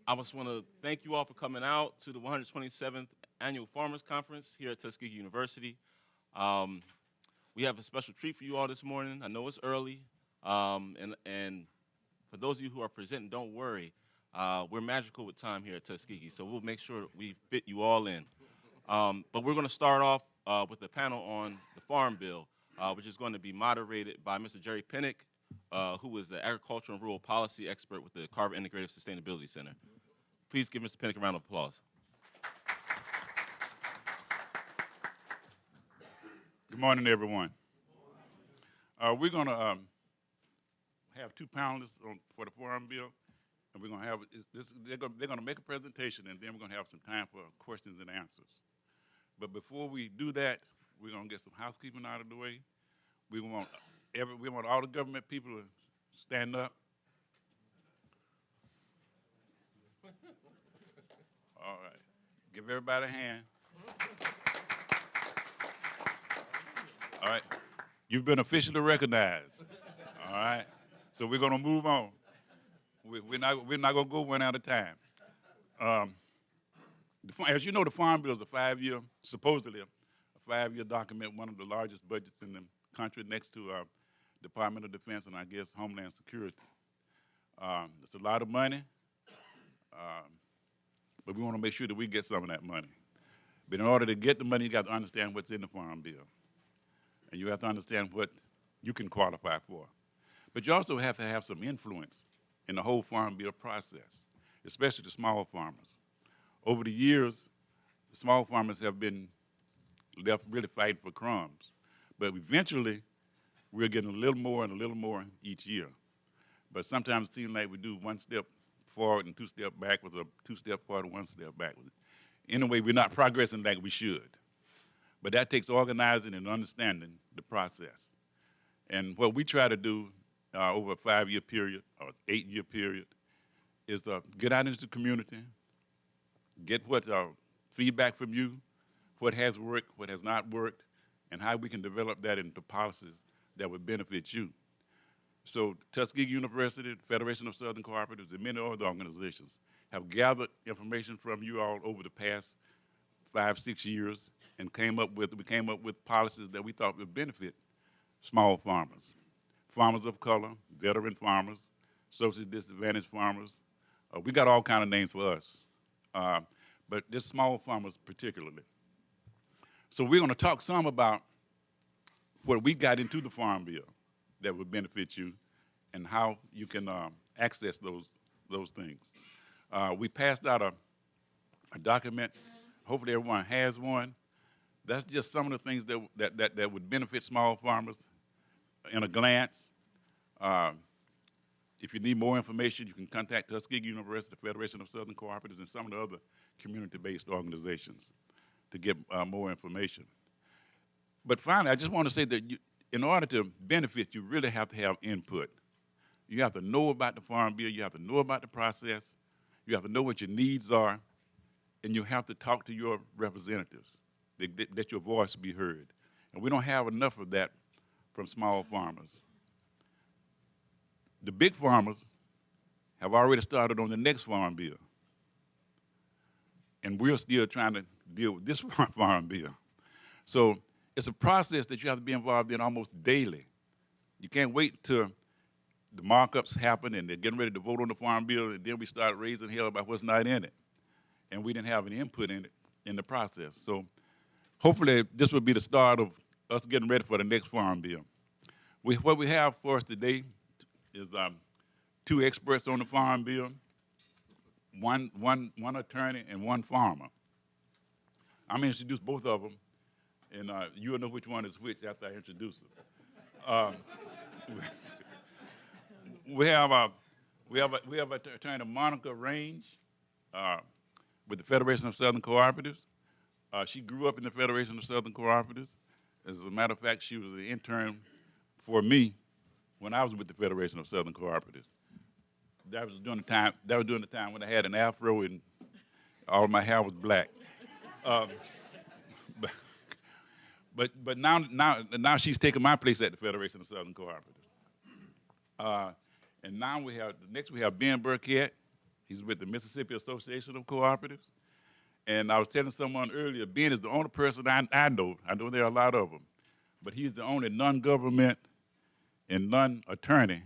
I just want to thank you all for coming out to the 127th Annual Farmers Conference here at Tuskegee University. Um, we have a special treat for you all this morning. I know it's early, and for those of you who are presenting, don't worry. We're magical with time here at Tuskegee, so we'll make sure we fit you all in. But we're going to start off with a panel on the Farm Bill, which is going to be moderated by Mr. Jerry Pennick, who is the agriculture and rural policy expert with the Carver Integrative Sustainability Center. Please give Mr. Pennick a round of applause. Good morning, everyone. We're going to have two panelists for the Farm Bill, and we're going to have they're going to make a presentation, and then we're going to have some time for questions and answers. But before we do that, we're going to get some housekeeping out of the way. We want all the government people to stand up. All right. Give everybody a hand. All right. You've been officially recognized. All right. So we're going to move on. We're not going to go one at a time. As you know, the Farm Bill is supposedly a five-year document, one of the largest budgets in the country, next to Department of Defense and I guess Homeland Security. It's a lot of money. But we want to make sure that we get some of that money. But in order to get the money, you got to understand what's in the Farm Bill. And you have to understand what you can qualify for. But you also have to have some influence in the whole Farm Bill process, especially the small farmers. Over the years, the small farmers have been left really fighting for crumbs. But eventually, we're getting a little more and a little more each year. But sometimes it seems like we do one step forward and two steps backwards, or two steps forward and one step backwards. Anyway, we're not progressing like we should. But that takes organizing and understanding the process. And what we try to do over a 5-year period or 8-year period is get out into the community, get what feedback from you, what has worked, what has not worked, and how we can develop that into policies that would benefit you. So Tuskegee University, the Federation of Southern Cooperatives, and many other organizations have gathered information from you all over the past 5-6 years and we came up with policies that we thought would benefit small farmers, farmers of color, veteran farmers, socially disadvantaged farmers. We got all kind of names for us, but this small farmers particularly. So we're going to talk some about what we got into the Farm Bill that would benefit you and how you can access those things. We passed out a document. Hopefully everyone has one. That's just some of the things that would benefit small farmers in a glance. If you need more information, you can contact Tuskegee University, the Federation of Southern Cooperatives, and some of the other community-based organizations to get more information. But finally, I just want to say that in order to benefit, you really have to have input. You have to know about the Farm Bill. You have to know about the process. You have to know what your needs are. And you have to talk to your representatives, that your voice be heard. And we don't have enough of that from small farmers. The big farmers have already started on the next Farm Bill. And we're still trying to deal with this Farm Bill. So it's a process that you have to be involved in almost daily. You can't wait till the markups happen and they're getting ready to vote on the Farm Bill, and then we start raising hell about what's not in it. And we didn't have any input in it in the process. So hopefully this will be the start of us getting ready for the next Farm Bill. What we have for us today is two experts on the Farm Bill, one attorney and one farmer. I'm going to introduce both of them, and you'll know which one is which after I introduce them. We have Attorney Monica Range with the Federation of Southern Cooperatives. She grew up in the Federation of Southern Cooperatives. As a matter of fact, she was the intern for me when I was with the Federation of Southern Cooperatives. That was during the time when I had an afro and all of my hair was black. But now she's taken my place at the Federation of Southern Cooperatives. And now next we have Ben Burkett. He's with the Mississippi Association of Cooperatives. And I was telling someone earlier, Ben is the only person I know there are a lot of them, but he's the only non-government and non-attorney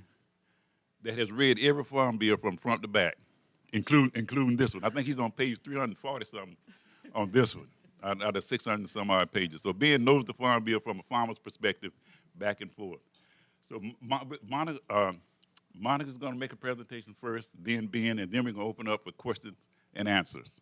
that has read every farm bill from front to back, including this one. I think he's on page 340-something on this one, out of 600 some odd pages. So Ben knows the farm bill from a farmer's perspective, back and forth. So Monica's going to make a presentation first, then Ben, and then we're going to open up for questions and answers.